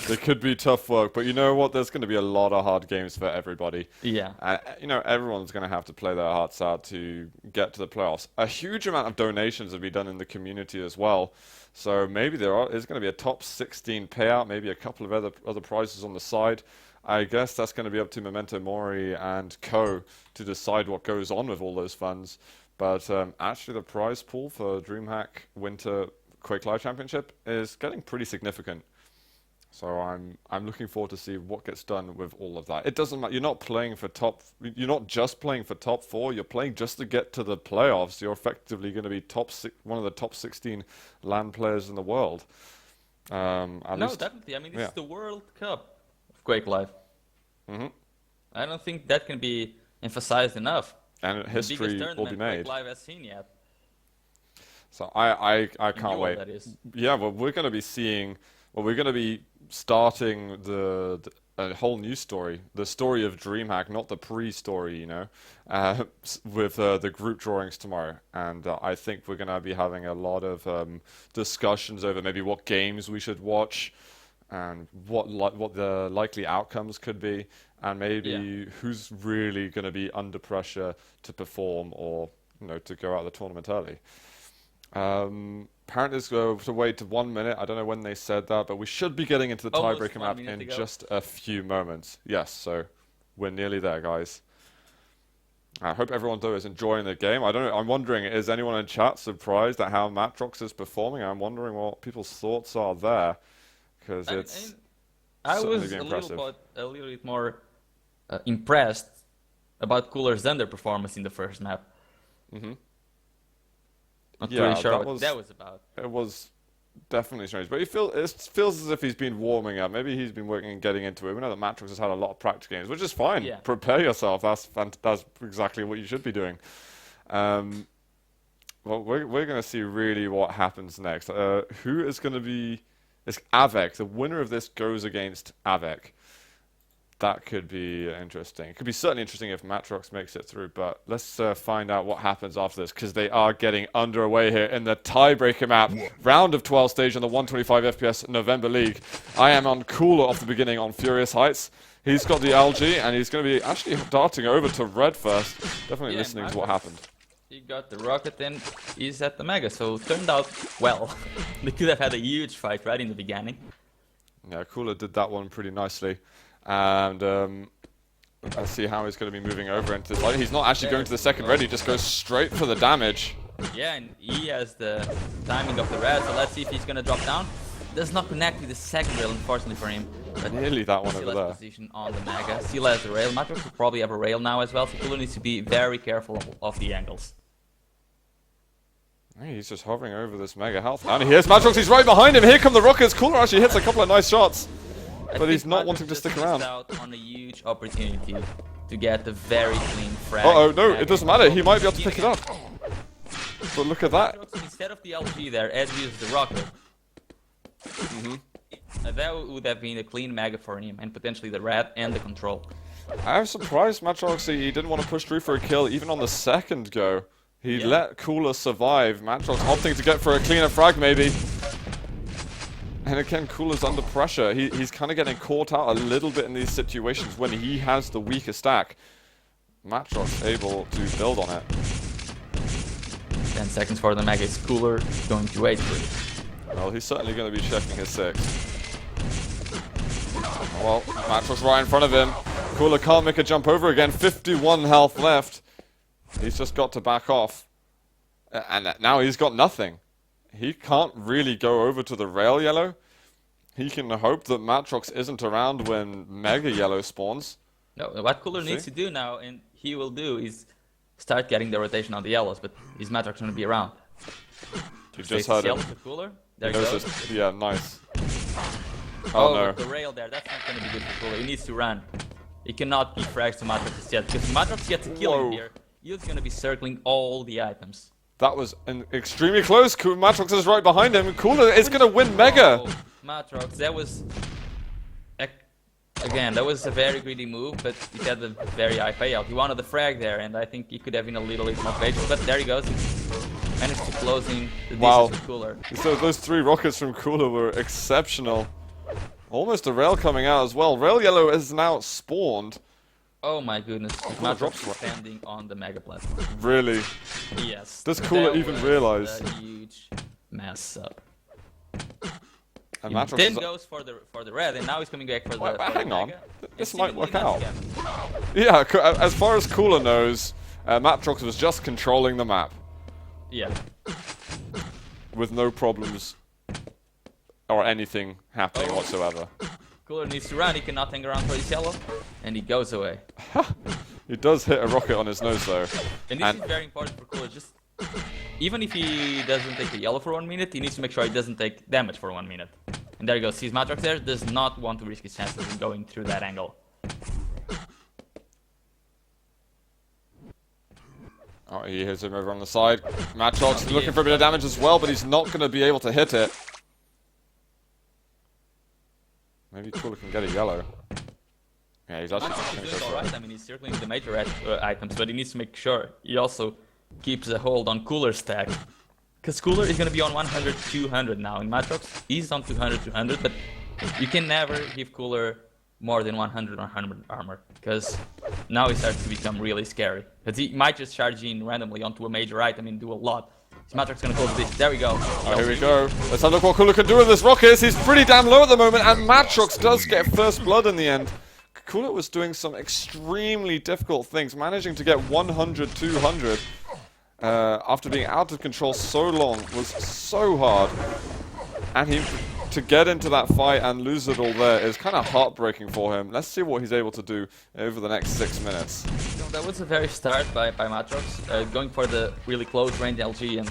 It could be tough work, but you know what? There's going to be a lot of hard games for everybody. Yeah. You know, everyone's going to have to play their hearts out to get to the playoffs. A huge amount of donations have been done in the community as well. So maybe is going to be a top 16 payout, maybe a couple of other prizes on the side. I guess that's going to be up to Memento Mori and Co. to decide what goes on with all those funds. But actually, the prize pool for DreamHack Winter Quake Live Championship is getting pretty significant. So I'm looking forward to see what gets done with all of that. It doesn't matter. You're not just playing for top 4. You're playing just to get to the playoffs. You're effectively going to be one of the top 16 LAN players in the world. No, definitely. I mean, this is the World Cup of Quake Live. Mm-hmm. I don't think that can be emphasized enough. And history will be made. Quake Live has seen yet. So I can't wait. That is. Yeah, well, we're going to be starting a whole new story, the story of DreamHack, not the pre-story, you know, with the group drawings tomorrow. And I think we're going to be having a lot of discussions over maybe what games we should watch and what the likely outcomes could be, and maybe who's really going to be under pressure to perform or, you know, to go out of the tournament early. Apparently it's going to wait to 1 minute. I don't know when they said that, but we should be getting into the tiebreaker map in just a few moments. Yes, so we're nearly there, guys. I hope everyone though is enjoying the game. I don't know. I'm wondering, is anyone in chat surprised at how Matr0x is performing? I'm wondering what people's thoughts are there, because it's I was a little bit more impressed about Cooler's underperformance in the first map. Mm-hmm. Not really sure what that was about. It was definitely strange, but it feels as if he's been warming up. Maybe he's been working and getting into it. We know that Matr0x has had a lot of practice games, which is fine. Yeah. Prepare yourself. That's exactly what you should be doing. Well, we're going to see really what happens next. Who is going to be... It's Arowok. The winner of this goes against Arowok. That could be interesting. It could be certainly interesting if Matr0x makes it through, but let's find out what happens after this, because they are getting underway here in the tiebreaker map. Round of 12 stage on the 125 FPS November League. I am on Cooler off the beginning on Furious Heights. He's got the LG, and he's going to be actually darting over to Red first. Definitely listening to what happened. He got the rocket and he's at the Mega, so it turned out well. They could have had a huge fight right in the beginning. Yeah, Cooler did that one pretty nicely. And let's see how he's going to be moving over into this. He's not actually going to the second red, he just goes straight for the damage. Yeah, and he has the timing of the red, so let's see if he's going to drop down. Does not connect with the second rail, unfortunately for him. But nearly that one over there. Position on the Mega. Still has the rail. Matr0x will probably have a rail now as well, so Cooler needs to be very careful of the angles. Hey, he's just hovering over this Mega health. And here's Matr0x, he's right behind him. Here come the rockets. Cooler actually hits a couple of nice shots. But he's not wanting to stick around. Out on a huge opportunity to get a very clean frag. Uh-oh, no, it doesn't matter. He might be able to pick it up. But look at that. Instead of the LG there, Ed used the rocket. That would have been a clean Mega for him, and potentially the red and the control. I'm surprised Matr0x, he didn't want to push through for a kill even on the second go. He let Cooler survive. Matr0x opting to get for a cleaner frag maybe. And again, Cooler's under pressure. He's kind of getting caught out a little bit in these situations when he has the weaker stack. Matr0x able to build on it. 10 seconds for the Mega. Is Cooler going to wait for it? Well, he's certainly going to be checking his 6. Well, Matr0x right in front of him. Cooler can't make a jump over again. 51 health left. He's just got to back off. And now he's got nothing. He can't really go over to the rail yellow. He can hope that Matr0x isn't around when Mega Yellow spawns. No, what Cooler needs to do now, and he will do, is start getting the rotation on the yellows, but is Matr0x going to be around? You just heard him. Cooler. There he goes. Yeah, nice. Oh no. The rail there, that's not going to be good for Cooler. He needs to run. He cannot be frags to Matr0x yet, because if Matr0x gets a kill in here, he's going to be circling all the items. That was extremely close. Matr0x is right behind him. Cooler is going to win Mega. Matr0x, that was... Again, that was a very greedy move, but he had a very high payout. He wanted the frag there, and I think he could have been a little bit more patient. But there he goes. He managed to close in the distance with Cooler. So those 3 rockets from Cooler were exceptional. Almost a rail coming out as well. Rail Yellow is now spawned. Oh my goodness. Matr0x standing on the Mega platform. Really? Yes. Does Cooler even realize? A huge mess up. And Matr0x then goes for the red, and now he's coming back for the hang on. Mega. This might work out. Yeah, as far as Cooler knows, Matr0x was just controlling the map. Yeah. With no problems or anything happening whatsoever. Cooler needs to run, he cannot hang around for his yellow, and he goes away. He does hit a rocket on his nose though. And this is very important for Cooler, just even if he doesn't take the yellow for 1 minute, he needs to make sure he doesn't take damage for 1 minute. And there he goes, sees Matr0x there, does not want to risk his chances in going through that angle. Oh, he hits him over on the side. Matr0x is looking for a bit of damage as well, but he's not going to be able to hit it. Maybe Cooler can get a yellow. Yeah, he's actually He's doing alright. I mean, he's circling the major items, but he needs to make sure he also keeps a hold on Cooler's stack. Because Cooler is going to be on 100, 200 now. In Matr0x, he's on 200, 200, but you can never give Cooler more than 100 or 100 armor. Because now he starts to become really scary. Because he might just charge in randomly onto a major item and do a lot. Matr0x gonna close this. There we go. Oh, here we go. Let's have a look what Cooler can do with this rocket. He's pretty damn low at the moment, and Matr0x does get first blood in the end. Cooler was doing some extremely difficult things, managing to get 100, 200 after being out of control so long was so hard. And to get into that fight and lose it all there is kind of heartbreaking for him. Let's see what he's able to do over the next 6 minutes. So that was a very start by Matr0x, going for the really close range LG and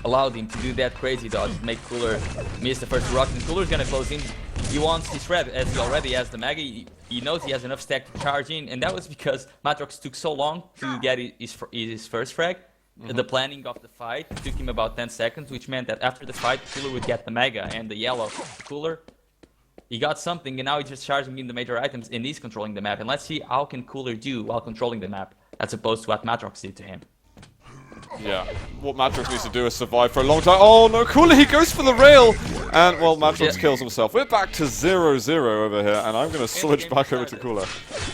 allowed him to do that crazy dodge, make Cooler miss the first rocket. And Cooler's gonna close in. He wants his red as he already has the Mega. He knows he has enough stack to charge in, and that was because Matr0x took so long to get his first frag. The planning of the fight took him about 10 seconds, which meant that after the fight, Cooler would get the Mega and the yellow. Cooler, he got something, and now he's just charging in the major items, and he's controlling the map. And let's see how can Cooler do while controlling the map, as opposed to what Matr0x did to him. Yeah, what Matr0x needs to do is survive for a long time. Oh no, Cooler, he goes for the rail! And, well, Matr0x kills himself. We're back to 0-0 over here, and I'm going to switch back over to Cooler.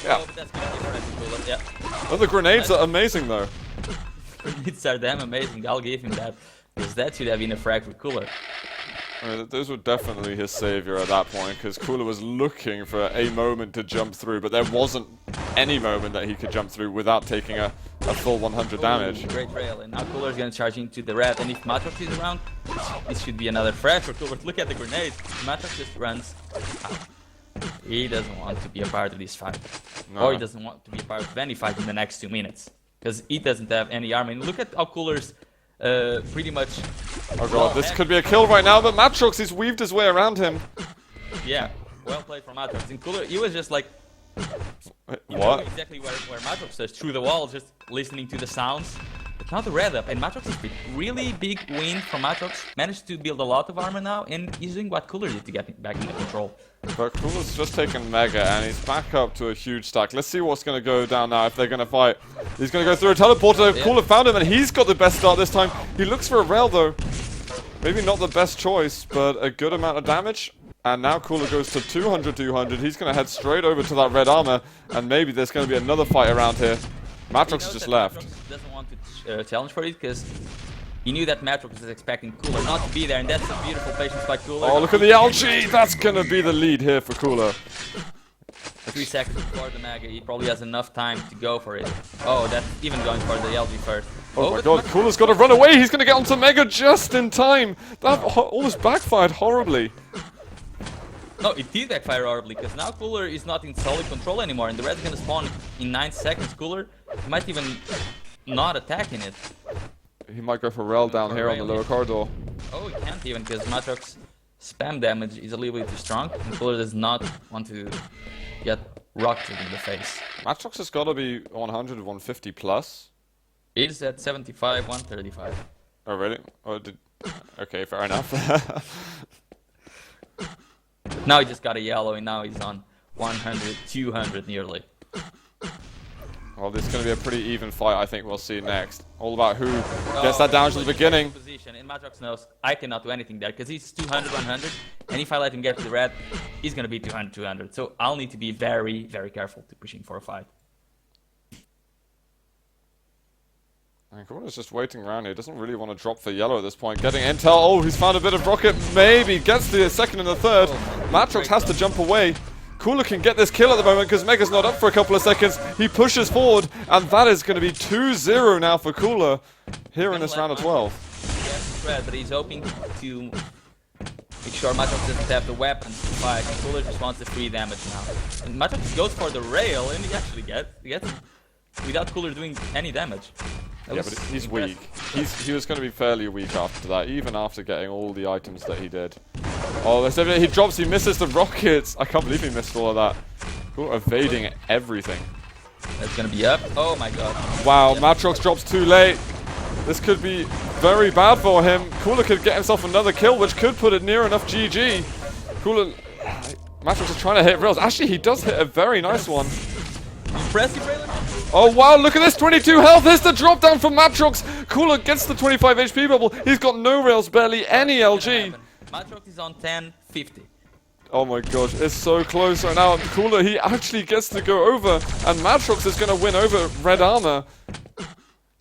Yeah. Oh, but that's gonna be right to Cooler, yeah. Oh, the grenades are amazing, though. Grenades are damn amazing, I'll give him that. Because that should have been a frag for Cooler. I mean, those were definitely his savior at that point, because Cooler was looking for a moment to jump through, but there wasn't any moment that he could jump through without taking a full 100 damage. Great rail, and now Cooler's gonna charge into the red, and if Matr0x is around, this should be another frag for Cooler. Look at the grenade. Matr0x just runs out. He doesn't want to be a part of this fight. No. Or he doesn't want to be a part of any fight in the next 2 minutes. Because he doesn't have any armor. And look at how Cooler's pretty much... Oh god, this could be a kill right now, but Matr0x has weaved his way around him. Yeah, well played from Matr0x. And Cooler, he was just like... What? Exactly where Matr0x is, through the wall, just listening to the sounds. But now the red up, and Matr0x is really big win from Matr0x. Managed to build a lot of armor now, and he's doing what Cooler did to get back into control. But Cooler's just taken Mega, and he's back up to a huge stack. Let's see what's going to go down now if they're going to fight. He's going to go through a teleporter. Yeah. Cooler found him, and he's got the best start this time. He looks for a rail, though. Maybe not the best choice, but a good amount of damage. And now Cooler goes to 200, 200. He's going to head straight over to that red armor, and maybe there's going to be another fight around here. Matr0x just left. Matr0x doesn't want to challenge for it, because he knew that Matr0x was expecting Cooler not to be there, and that's a beautiful patience by Cooler. Oh, look at the LG! That's going to be the lead here for Cooler. 3 seconds before the Mega, he probably has enough time to go for it. Oh, that's even going for the LG first. Oh my god, Cooler's got to run away! He's going to get onto Mega just in time! That almost backfired horribly. No, it did backfire horribly, because now Cooler is not in solid control anymore, and the red's gonna spawn in 9 seconds. Cooler might even not attack in it. He might go for rail down here on the lower corridor. Oh, he can't even, because Matr0x spam damage is a little bit too strong, and Cooler does not want to get rocketed in the face. Matr0x has got to be 100, 150 plus. It is at 75, 135. Oh really? Oh, okay, fair enough. Now he just got a yellow, and now he's on 100, 200 nearly. Well, this is going to be a pretty even fight, I think we'll see next. All about who gets that damage at the beginning. Position, and Matr0x knows I cannot do anything there, because he's 200, 100, and if I let him get to the red, he's going to be 200, 200. So I'll need to be very, very careful to pushing for a fight. And Cooler's just waiting around here. He doesn't really want to drop for yellow at this point. Getting intel. Oh, he's found a bit of rocket. Maybe gets the second and the third. Matr0x has to jump away. Cooler can get this kill at the moment because Mega's not up for a couple of seconds. He pushes forward, and that is going to be 2-0 now for Cooler here in this round of 12. Yes, red, but he's hoping to make sure Matr0x doesn't have the weapons to fight. And Cooler just wants the free damage now. And Matr0x goes for the rail, and he actually gets it without Cooler doing any damage. Yeah, but he's weak. He was going to be fairly weak after that, even after getting all the items that he did. Oh, he drops, he misses the rockets. I can't believe he missed all of that. Cooler evading everything. That's going to be up. Oh my god. Wow, Matr0x drops too late. This could be very bad for him. Cooler could get himself another kill, which could put it near enough GG. Cooler, Matr0x is trying to hit rails. Actually, he does hit a very nice one. Impressive, Raylan. Oh wow, look at this, 22 health. Here's the drop down from Matr0x. Cooler gets the 25 HP bubble. He's got no rails, barely any LG. Matr0x is on 10-50. Oh my god, it's so close right now. Cooler, he actually gets to go over, and Matr0x is going to win over Red Armor.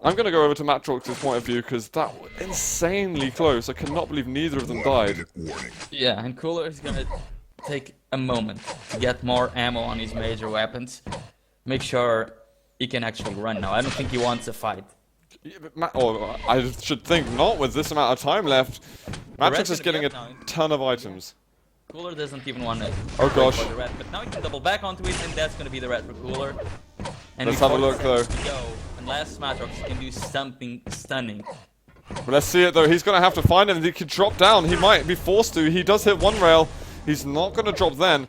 I'm going to go over to Matr0x's point of view, because that was insanely close. I cannot believe neither of them died. Yeah, and Cooler is going to take a moment to get more ammo on his major weapons. Make sure he can actually run now. I don't think he wants a fight. Yeah, but I should think not with this amount of time left. Matr0x is getting a ton of items. Cooler doesn't even want to oh gosh. for the red, but now he can double back onto it, and that's going to be the red for Cooler. And let's have a look though. Unless Matr0x can do something stunning. But let's see it though. He's going to have to find him. He could drop down. He might be forced to. He does hit one rail. He's not going to drop then,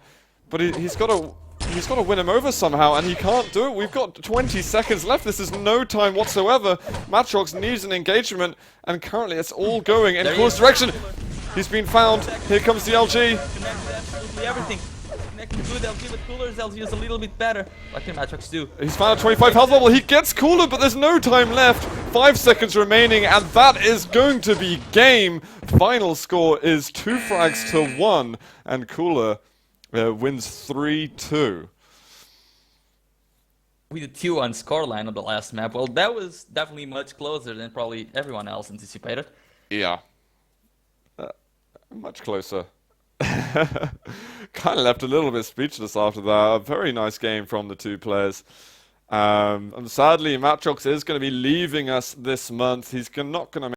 but he's got to win him over somehow, and he can't do it. We've got 20 seconds left. This is no time whatsoever. Matr0x needs an engagement, and currently it's all going in Cooler's direction. He's been found. Here comes the LG. Connected absolutely everything. Connecting good LG, but Cooler's LG is a little bit better. What can Matr0x do? He's found a 25 health bubble. He gets Cooler, but there's no time left. 5 seconds remaining, and that is going to be game. Final score is 2 frags to 1, and Cooler wins 3-2. With a 2-1 scoreline on the last map, well, that was definitely much closer than probably everyone else anticipated. Yeah. Much closer. Kind of left a little bit speechless after that. A very nice game from the two players. And sadly, Matr0x is going to be leaving us this month. He's not going to